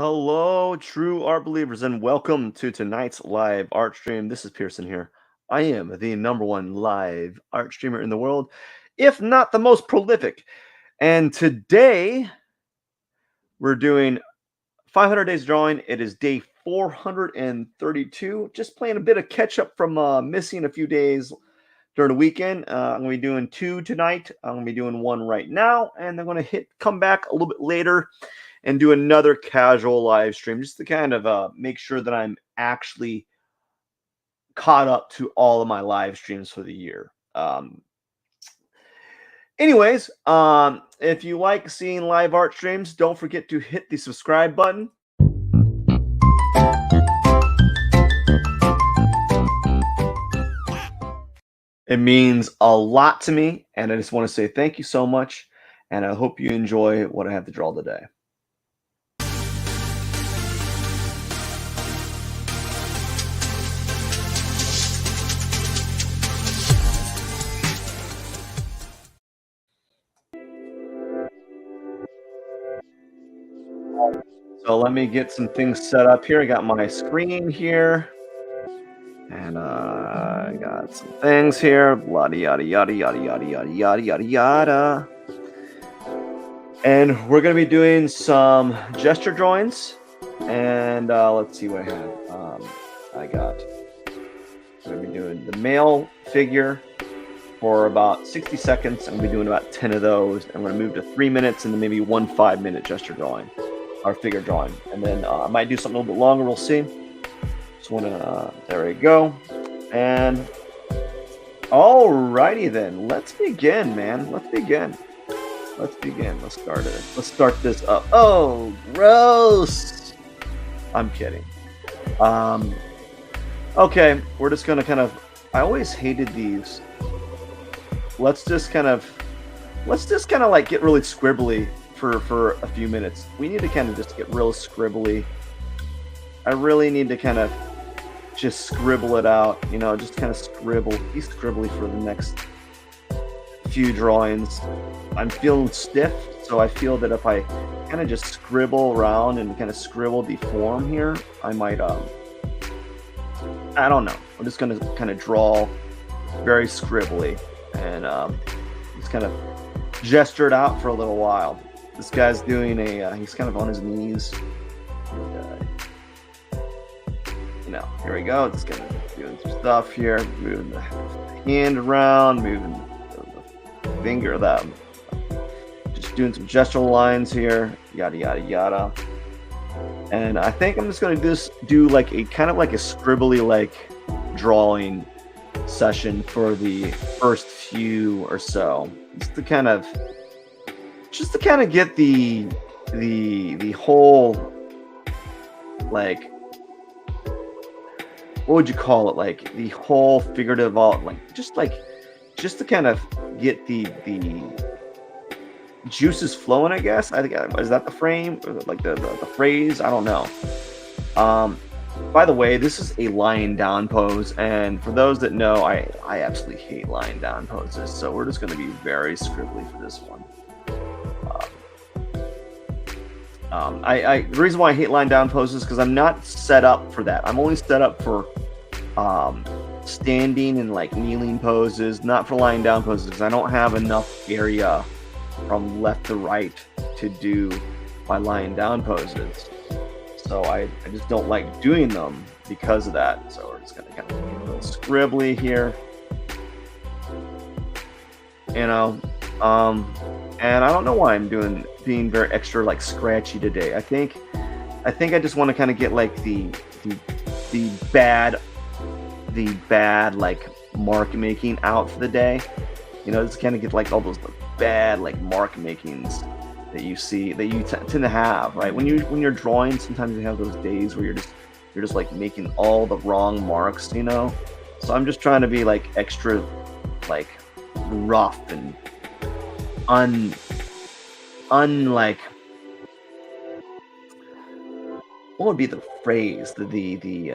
Hello, true art believers, and welcome to tonight's live art stream. This is Pierson here. I am the number one live art streamer in the world, if not the most prolific. And today we're doing 500 days drawing. It is day 432. Just playing a bit of catch up from missing a few days during the weekend. I'm going to be doing two tonight. I'm going to be doing one right now, and I'm going to come back a little bit later and do another casual live stream just to kind of make sure that I'm actually caught up to all of my live streams for the year. Anyways, if you like seeing live art streams, don't forget to hit the subscribe button. It means a lot to me, and I just want to say thank you so much, and I hope you enjoy what I have to draw today. So let me get some things set up here. I got my screen here. And I got some things here. Yada yada yada yada yada yada yada yada yada. And we're gonna be doing some gesture drawings. And let's see what I have. I'm gonna be doing the male figure for about 60 seconds. I'm gonna be doing about 10 of those. I'm gonna move to 3 minutes and then maybe 1 5-minute gesture drawing or figure drawing. And then I might do something a little bit longer. We'll see. Just wanna, there we go. And alrighty then, let's begin, man. Let's begin. Let's start it. Let's start this up. Oh, gross. I'm kidding. Okay, we're just gonna kind of, I always hated these. Let's just kind of like get really scribbly for a few minutes. We need to kind of just get real scribbly. I really need to kind of just scribble it out, you know, just kind of be scribbly for the next few drawings. I'm feeling stiff, so I feel that if I kind of just scribble around and kind of scribble the form here, I might, I don't know. I'm just going to kind of draw very scribbly and just kind of gesture it out for a little while. This guy's doing he's kind of on his knees. You know, here we go. Just kind of doing some stuff here, moving the hand around, moving the finger, just doing some gestural lines here, yada yada yada. And I think I'm just gonna do like a kind of like a scribbly like drawing session for the first few or so, just to kind of get the whole, like, what would you call it, like the whole figurative art, like just to kind of get the juices flowing, I guess. I think, is that the frame, or like the phrase? I don't know. By the way, this is a lying down pose, and for those that know, I absolutely hate lying down poses, so we're just going to be very scribbly for this one. The reason why I hate lying down poses is because I'm not set up for that. I'm only set up for standing and like kneeling poses, not for lying down poses, because I don't have enough area from left to right to do my lying down poses. So I just don't like doing them because of that. So we're just gonna kind of get a little scribbly here, you know. And I don't know why I'm being very extra like scratchy today. I think I just want to kind of get like the bad like mark making out for the day. You know, just kind of get like all those bad like mark makings that you see, that you tend to have, right? When you're drawing, sometimes you have those days where you're just like making all the wrong marks, you know. So I'm just trying to be like extra like rough and unlike, what would be the phrase, the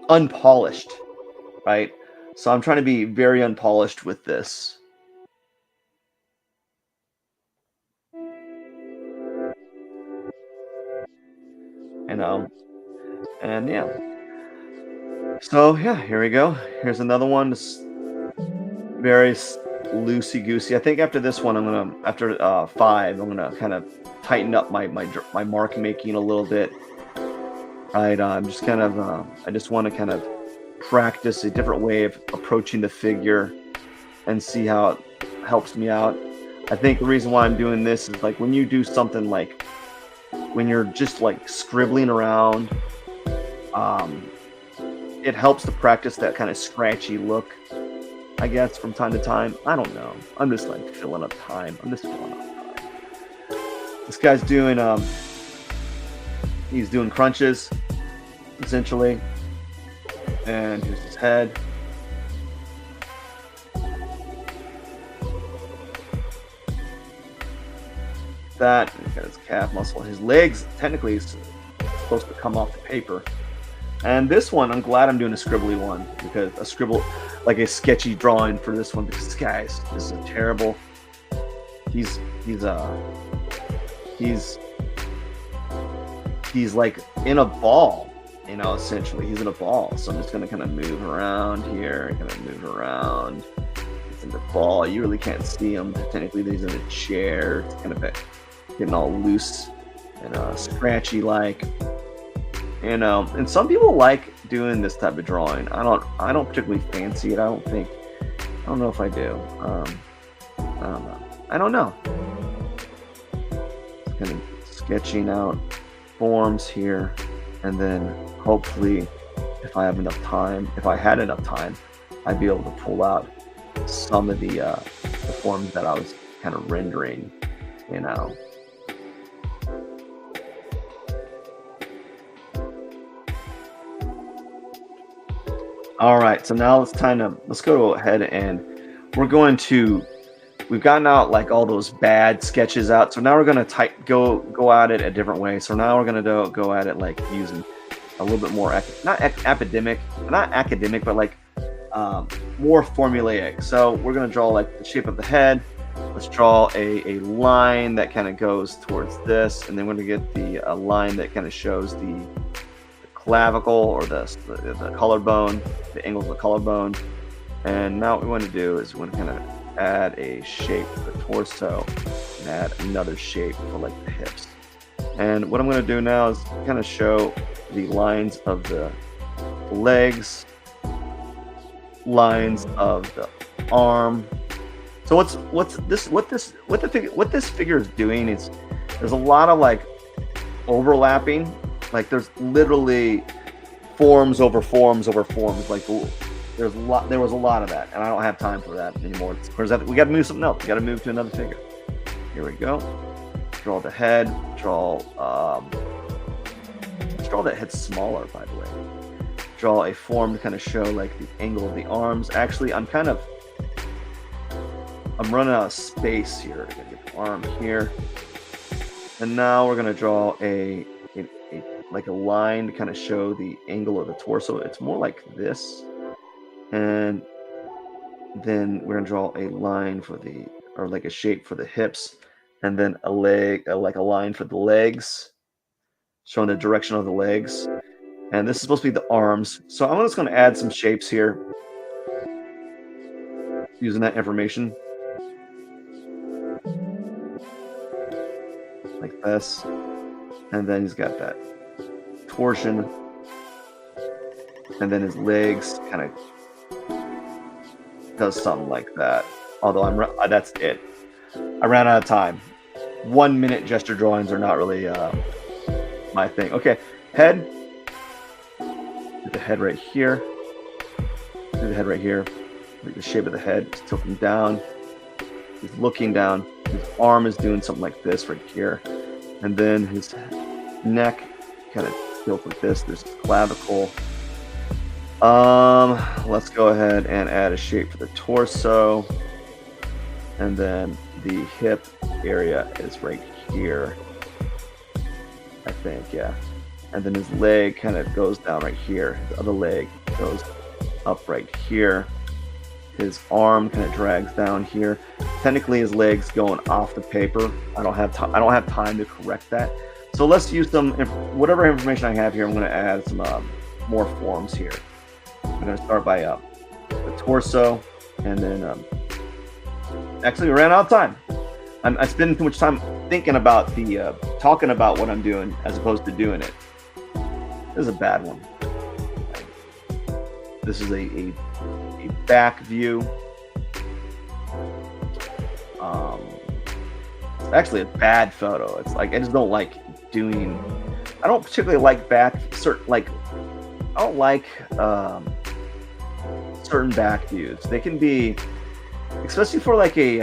unpolished, right? So I'm trying to be very unpolished with this. you know, and yeah. So yeah, here we go. Here's another one. It's very loosey goosey. I think after this one, I'm gonna after five, I'm gonna kind of tighten up my mark making a little bit. I'm just kind of I just want to kind of practice a different way of approaching the figure and see how it helps me out. I think the reason why I'm doing this is like when you do something like when you're just like scribbling around, um, it helps to practice that kind of scratchy look, I guess, from time to time. I don't know. I'm just like filling up time. I'm just filling up time. This guy's doing he's doing crunches essentially, and here's his head. That he's got his calf muscle. His legs technically is supposed to come off the paper. And this one, I'm glad I'm doing a scribbly one because a scribble, like a sketchy drawing for this one because guys, this is terrible. He's he's like in a ball, you know. Essentially, he's in a ball. So I'm just gonna kind of move around here, kind of move around. He's in the ball. You really can't see him. Technically, he's in a chair. It's kind of getting all loose and scratchy like. You know, and some people like doing this type of drawing. I don't particularly fancy it. I don't know if I do. I don't know. I don't know. Just kind of sketching out forms here, and then hopefully, if I had enough time, I'd be able to pull out some of the forms that I was kind of rendering. You know. All right, so now let's go ahead and we've gotten out like all those bad sketches out. So now we're gonna go at it a different way. So now we're gonna go at it like using a little bit more not academic, but like more formulaic. So we're gonna draw like the shape of the head. Let's draw a line that kind of goes towards this, and then we're gonna get a line that kind of shows the clavicle or the collarbone, the angles of the collarbone. And now what we want to do is we want to kind of add a shape for the torso and add another shape for like the hips. And what I'm going to do now is kind of show the lines of the legs, lines of the arm. So what this figure is doing is there's a lot of like overlapping. Like there's literally forms over forms over forms. Like there was a lot of that, and I don't have time for that anymore. We got to move something else. We got to move to another figure. Here we go. Draw the head. Draw that head smaller, by the way. Draw a form to kind of show like the angle of the arms. Actually, I'm running out of space here. I gotta get the arm here, and now we're gonna draw a line to kind of show the angle of the torso. It's more like this, and then we're gonna draw a line or like a shape for the hips, and then like a line for the legs, showing the direction of the legs. And this is supposed to be the arms. So I'm just gonna add some shapes here using that information, like this, and then he's got that torsion, and then his legs kind of does something like that. Although that's it. I ran out of time. 1 minute gesture drawings are not really my thing. Okay, head. Do the head right here. Do the head right here. Like the shape of the head is tilting down. He's looking down. His arm is doing something like this right here, and then his neck kind of built like this. There's clavicle. Let's go ahead and add a shape for the torso, and then the hip area is right here, I think. Yeah. And then his leg kind of goes down right here. His other leg goes up right here. His arm kind of drags down here. Technically, his leg's going off the paper. I don't have time to correct that. So let's use some whatever information I have here. I'm going to add some more forms here. I'm going to start by the torso, and then actually we ran out of time. I spend too much time thinking about the talking about what I'm doing as opposed to doing it. This is a bad one. This is a back view. It's actually a bad photo. It's like I just don't like doing. I don't particularly like I don't like certain back views. They can be, especially for like a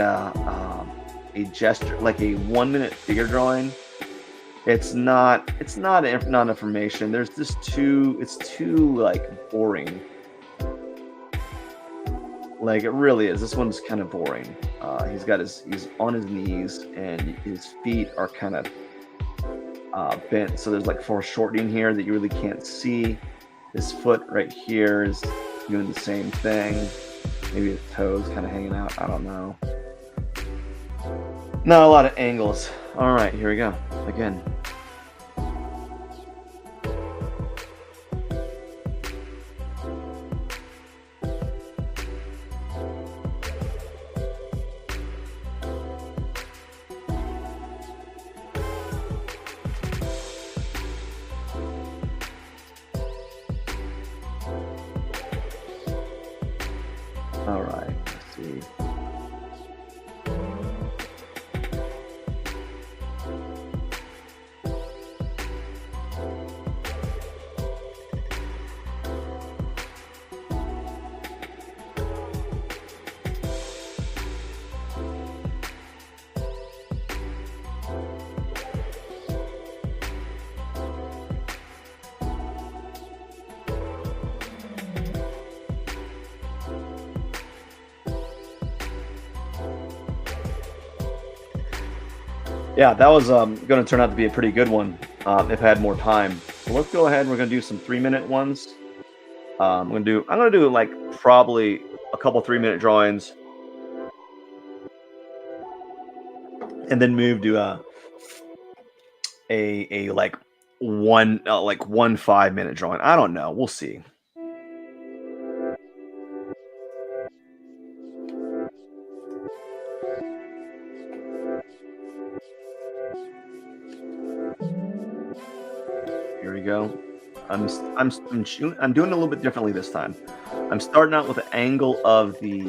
gesture, like a 1 minute figure drawing. It's not information. There's just it's too like boring. Like it really is. This one's kind of boring. He's on his knees and his feet are kind of bent. So there's like foreshortening here that you really can't see. His foot right here is doing the same thing. Maybe his toes kind of hanging out. I don't know. Not a lot of angles. All right, here we go. Again. All right, let's see. Yeah, that was going to turn out to be a pretty good one if I had more time. So let's go ahead. We're going to do some 3-minute ones. I'm going to do like probably a couple 3-minute drawings, and then move to a like one 5-minute drawing. I don't know. We'll see. Here we go. I'm doing it a little bit differently this time. I'm starting out with the angle of the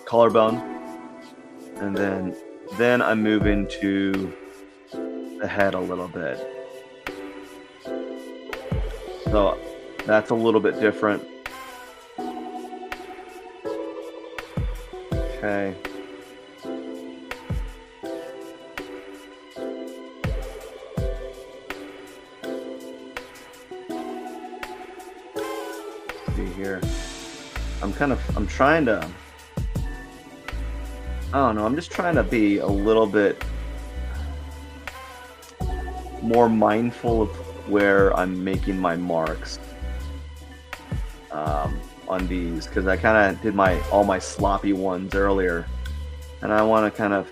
collarbone, and then I'm moving to the head a little bit. So that's a little bit different. Okay. Here I'm trying to, I don't know, I'm just trying to be a little bit more mindful of where I'm making my marks on these, because I kind of did all my sloppy ones earlier, and I want to kind of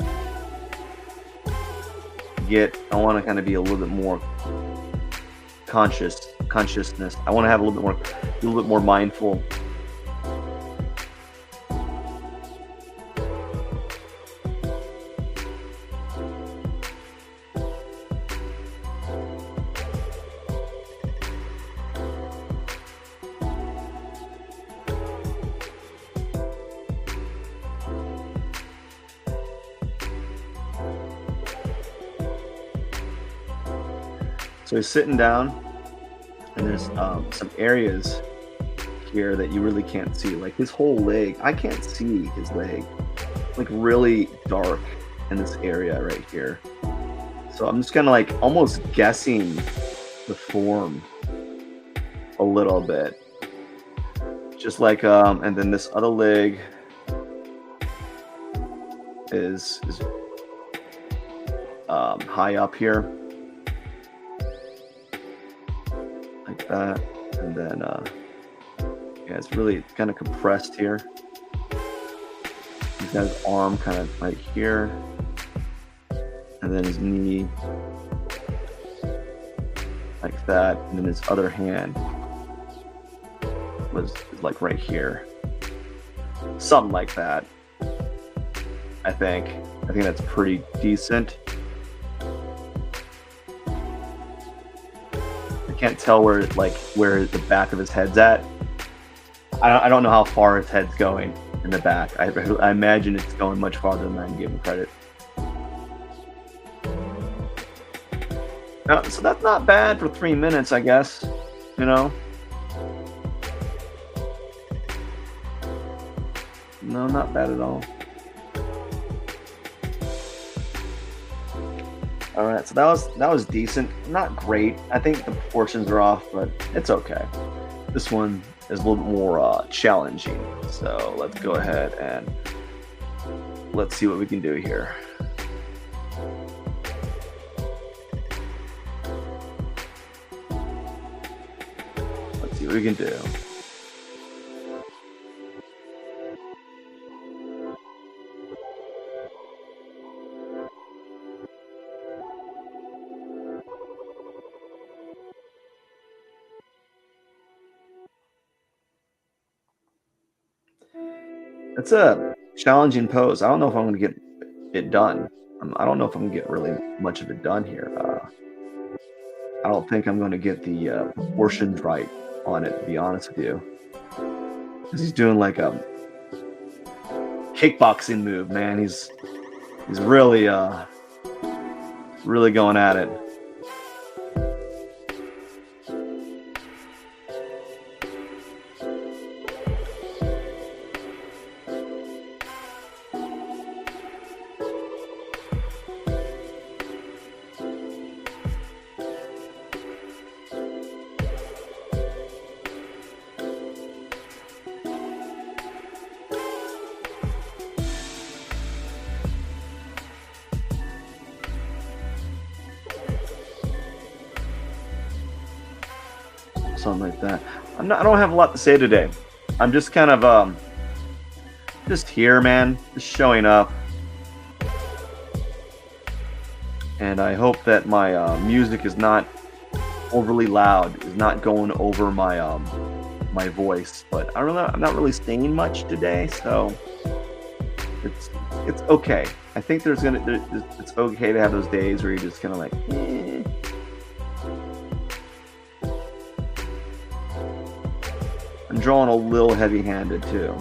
be a little bit more consciousness. I want to have a little bit more mindful. So he's sitting down, and there's some areas here that you really can't see, like his whole leg. I can't see his leg, like really dark in this area right here. So I'm just kind of like almost guessing the form a little bit, just like and then this other leg is high up here, like that, and then yeah, it's really kind of compressed here. He's got his arm kind of right here, and then his knee like that, and then his other hand was like right here, something like that. I think that's pretty decent. I can't tell where the back of his head's at. I don't know how far his head's going in the back. I imagine it's going much farther than I'm giving credit. So that's not bad for 3 minutes, I guess. You know? No, not bad at all. All right, so that was decent. Not great. I think the proportions are off, but it's okay. This one is a little bit more challenging. So let's go ahead and let's see what we can do here. Let's see what we can do. It's a challenging pose. I don't know if I'm going to get it done. I don't know if I'm going to get really much of it done here. I don't think I'm going to get the proportions right on it, to be honest with you. Because he's doing like a kickboxing move, man. He's really really going at it. Something like that. I don't have a lot to say today. I'm just kind of just here, man, just showing up, and I hope that my music is not overly loud, is not going over my my voice. But I'm not really saying much today, so it's okay. I think it's okay to have those days where you're just kind of like, eh. I'm drawing a little heavy-handed too.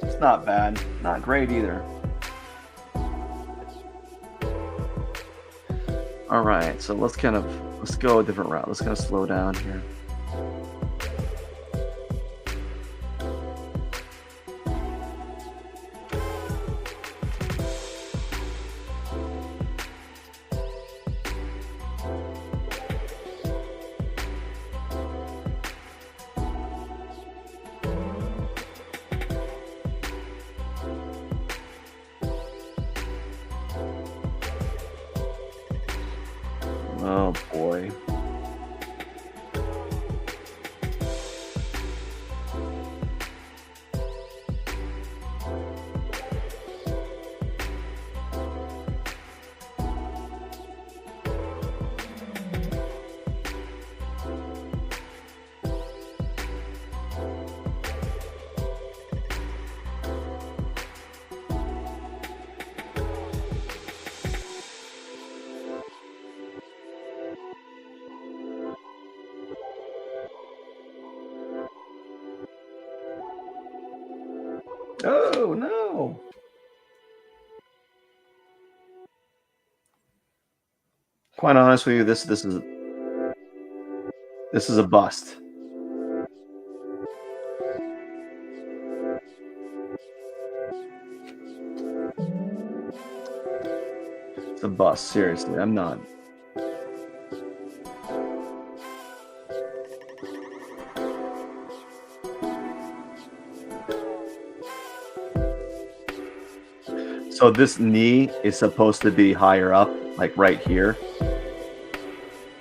It's not bad. Not great either. All right, so let's go a different route. Let's kind of slow down here. Oh boy. Oh no! Quite honest with you, this is a bust. It's a bust. Seriously, I'm not. So this knee is supposed to be higher up, like right here.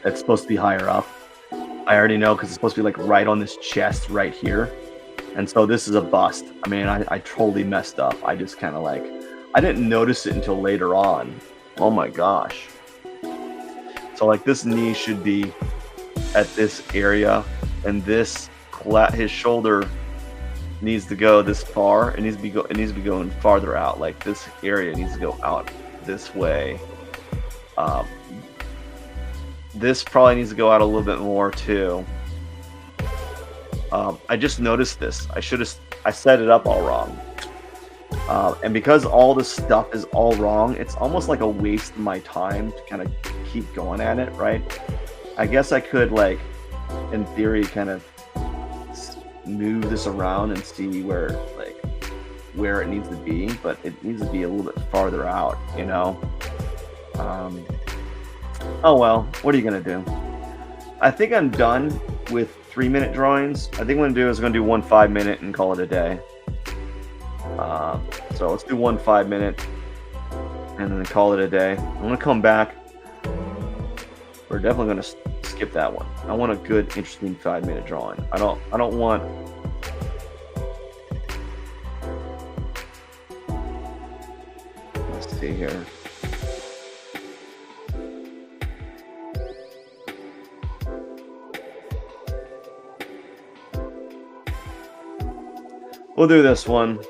It's supposed to be higher up. I already know because it's supposed to be like right on this chest right here. And so this is a bust. I mean, I totally messed up. I just kind of like, I didn't notice it until later on. Oh my gosh. So like this knee should be at this area, and this his shoulder needs to go this far. It needs to be going farther out. Like this area needs to go out this way. This probably needs to go out a little bit more too. I just noticed this. I set it up all wrong. And because all this stuff is all wrong, it's almost like a waste of my time to kind of keep going at it, right? I guess I could, like, in theory, kind of move this around and see where it needs to be, but it needs to be a little bit farther out, you know? Oh well, what are you gonna do? I think I'm done with 3-minute drawings. I think what I'm gonna do is I'm gonna do one 5-minute and call it a day. So let's do one 5-minute and then call it a day. I'm gonna come back. We're definitely gonna skip that one. I want a good, interesting 5-minute drawing. I don't want. Let's see here. We'll do this one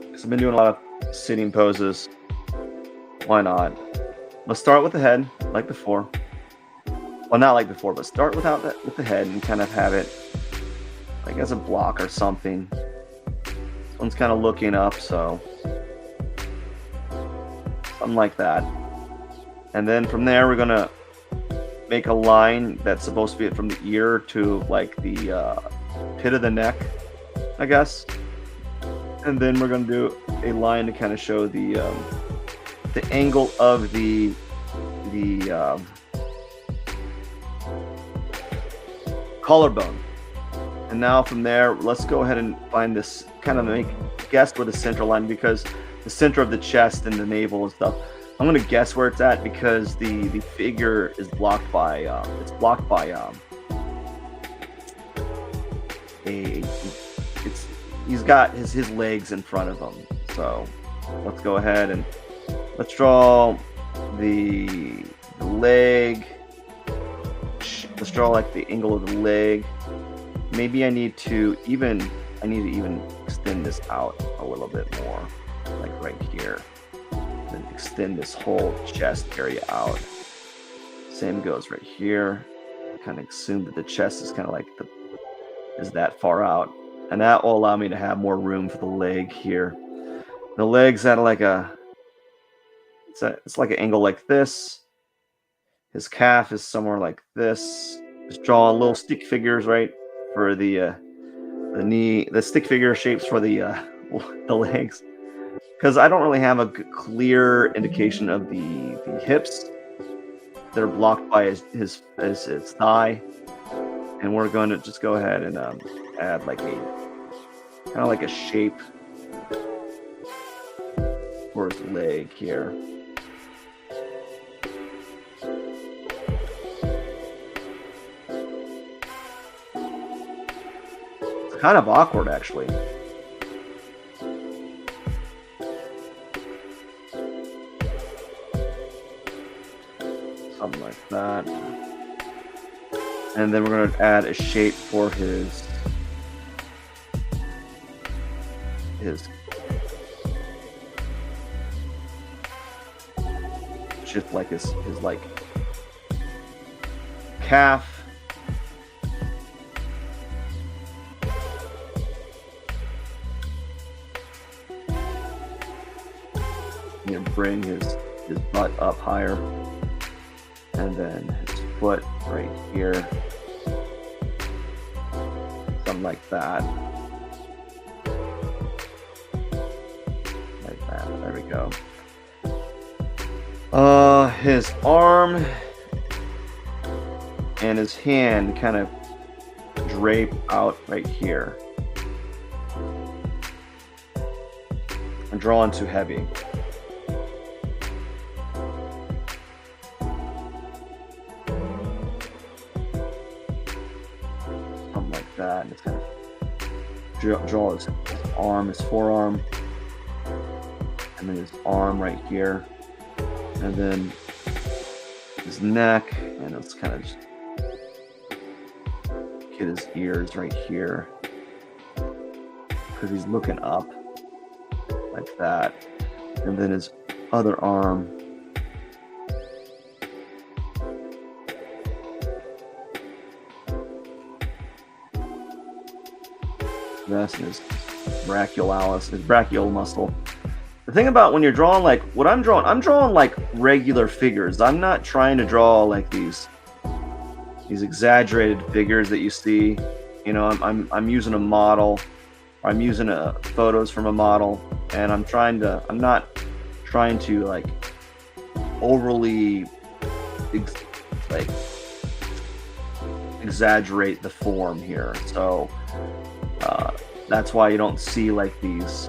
because I've been doing a lot of sitting poses. Why not? Let's start with the head, like before. Well, not like before, but start with the head and kind of have it like as a block or something. This one's kind of looking up, so something like that. And then from there, we're gonna make a line that's supposed to be from the ear to like the pit of the neck, I guess. And then we're going to do a line to kind of show the angle of the collarbone. And now from there, let's go ahead and find this, kind of guess where the center line, because the center of the chest and the navel and stuff, I'm going to guess where it's at because the figure is blocked by he's got his legs in front of him. So let's go ahead and let's draw the leg. Let's draw like the angle of the leg. Maybe I need to even extend this out a little bit more, like right here. Then extend this whole chest area out. Same goes right here. Kind of assume that the chest is kind of like is that far out, and that will allow me to have more room for the leg here. The leg's at like it's like an angle like this. His calf is somewhere like this. Just draw little stick figures right for the knee, the stick figure shapes for the legs, because I don't really have a clear indication of the hips. They're blocked by his thigh. And we're going to just go ahead and add like a kind of like a shape for his leg here. It's kind of awkward, actually. Something like that. And then we're going to add a shape for his just like his like calf. bring his butt up higher. And then his foot right here. Something like that. Like that. There we go. His arm and his hand kind of drape out right here. I'm drawing too heavy. Something like that. And it's kind of draw his arm, his forearm, and then his arm right here, and then his neck, and it's kind of just get his ears right here because he's looking up like that, and then his other arm that's his brachialis, his brachial muscle. The thing about when you're drawing like what I'm drawing like regular figures. I'm not trying to draw like these exaggerated figures that you see. You know, I'm using a model, or I'm using photos from a model, and I'm not trying to like overly exaggerate the form here. So that's why you don't see like these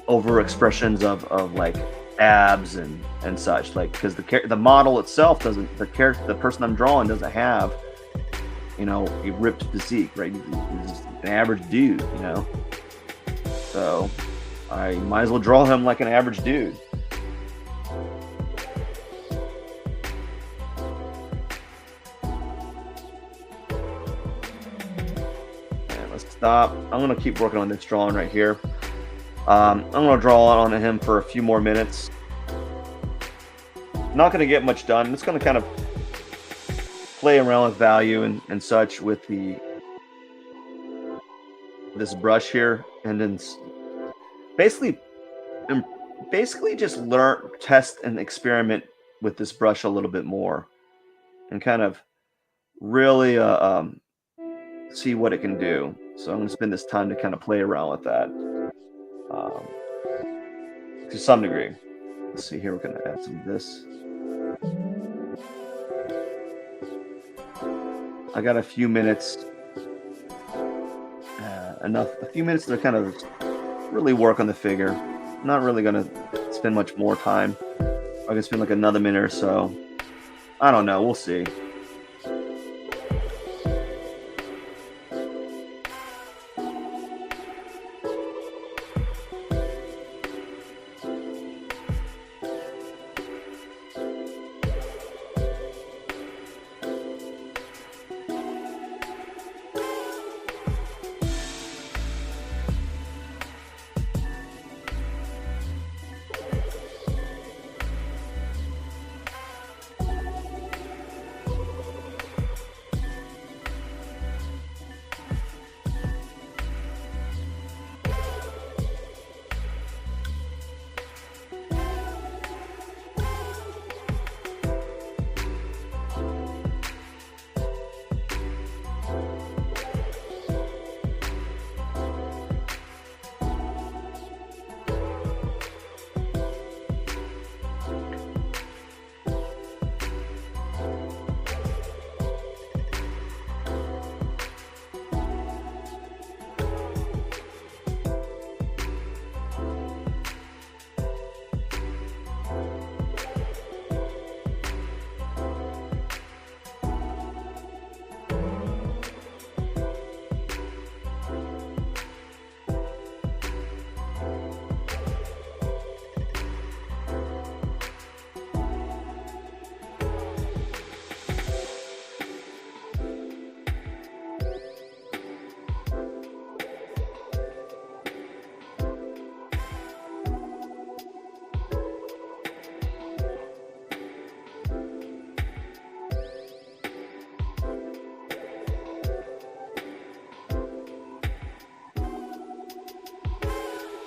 over expressions of like abs and such, like, because the model itself doesn't, the person I'm drawing doesn't have, you know, a ripped physique, right? He's an average dude, you know, so I might as well draw him like an average dude. And let's stop. I'm gonna keep working on this drawing right here. I'm going to draw on him for a few more minutes. Not going to get much done. I'm just going to kind of play around with value and such with this brush here, and then basically just test and experiment with this brush a little bit more, and kind of really see what it can do. So I'm going to spend this time to kind of play around with that. To some degree. Let's see here, we're going to add some of this. I got a few minutes, a few minutes to kind of really work on the figure. I'm not really going to spend much more time. I can spend like another minute or so. I don't know, we'll see.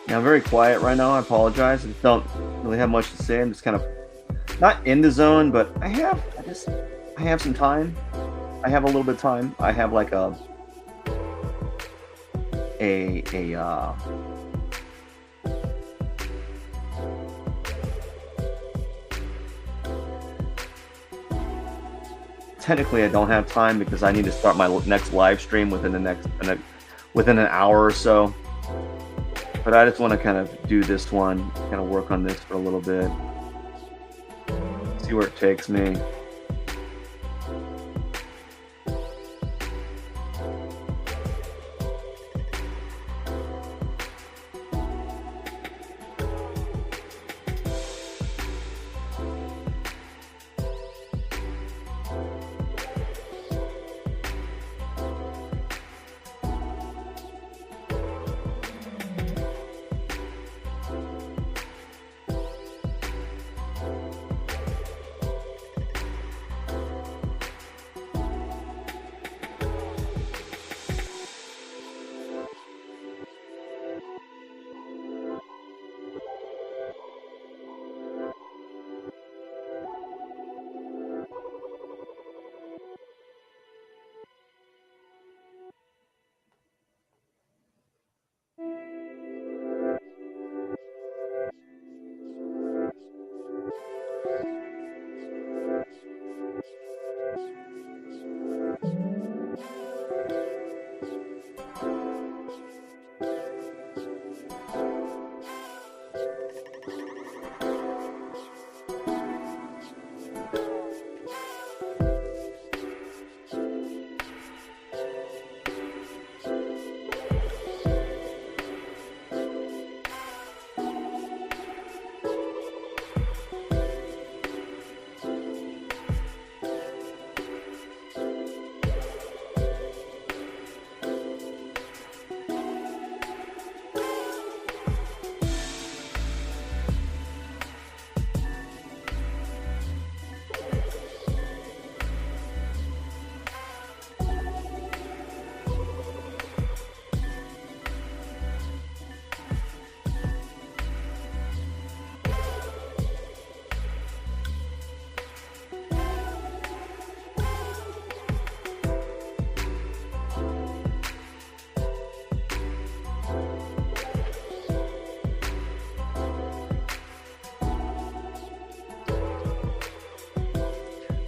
Yeah, I'm very quiet right now. I apologize. I don't really have much to say. I'm just kind of not in the zone, but I have some time. I have a little bit of time. I have like a technically I don't have time because I need to start my next live stream within within an hour or so. But I just want to kind of do this one, kind of work on this for a little bit, see where it takes me.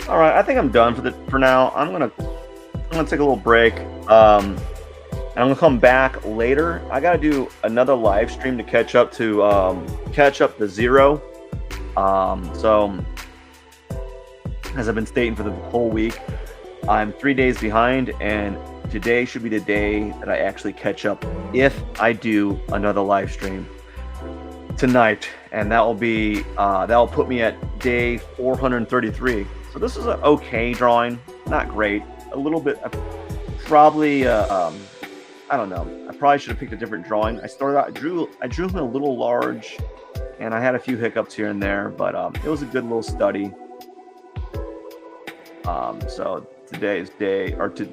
All right, I think I'm done for now. I'm gonna take a little break. And I'm gonna come back later. I gotta do another live stream to catch up the zero. So as I've been stating for the whole week, I'm 3 days behind, and today should be the day that I actually catch up if I do another live stream tonight, and that will put me at day 433. So this is an okay drawing, not great, a little bit. Probably I don't know. I probably should have picked a different drawing. I started out, I drew him a little large, and I had a few hiccups here and there, but it was a good little study. So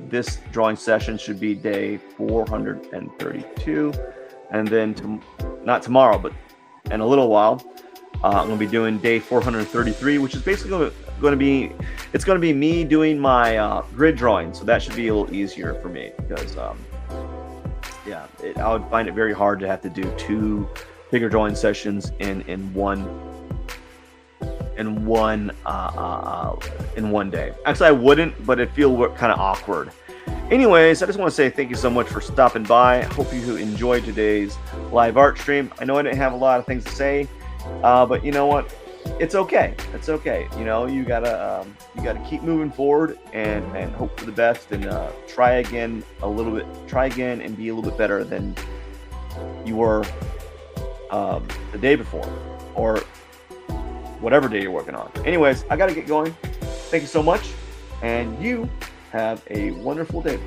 this drawing session should be day 432, and then not tomorrow, but in a little while, I'm going to be doing day 433, which is basically going to be me doing my grid drawing. So that should be a little easier for me because I would find it very hard to have to do two bigger drawing sessions in one day. Actually, I wouldn't, but it feel kind of awkward. Anyways, I just want to say thank you so much for stopping by. I hope you enjoyed today's live art stream. I know I didn't have a lot of things to say, but you know what? It's okay. It's okay. You know, you gotta keep moving forward and hope for the best, and try again and be a little bit better than you were the day before, or whatever day you're working on. Anyways, I gotta get going. Thank you so much, and you have a wonderful day.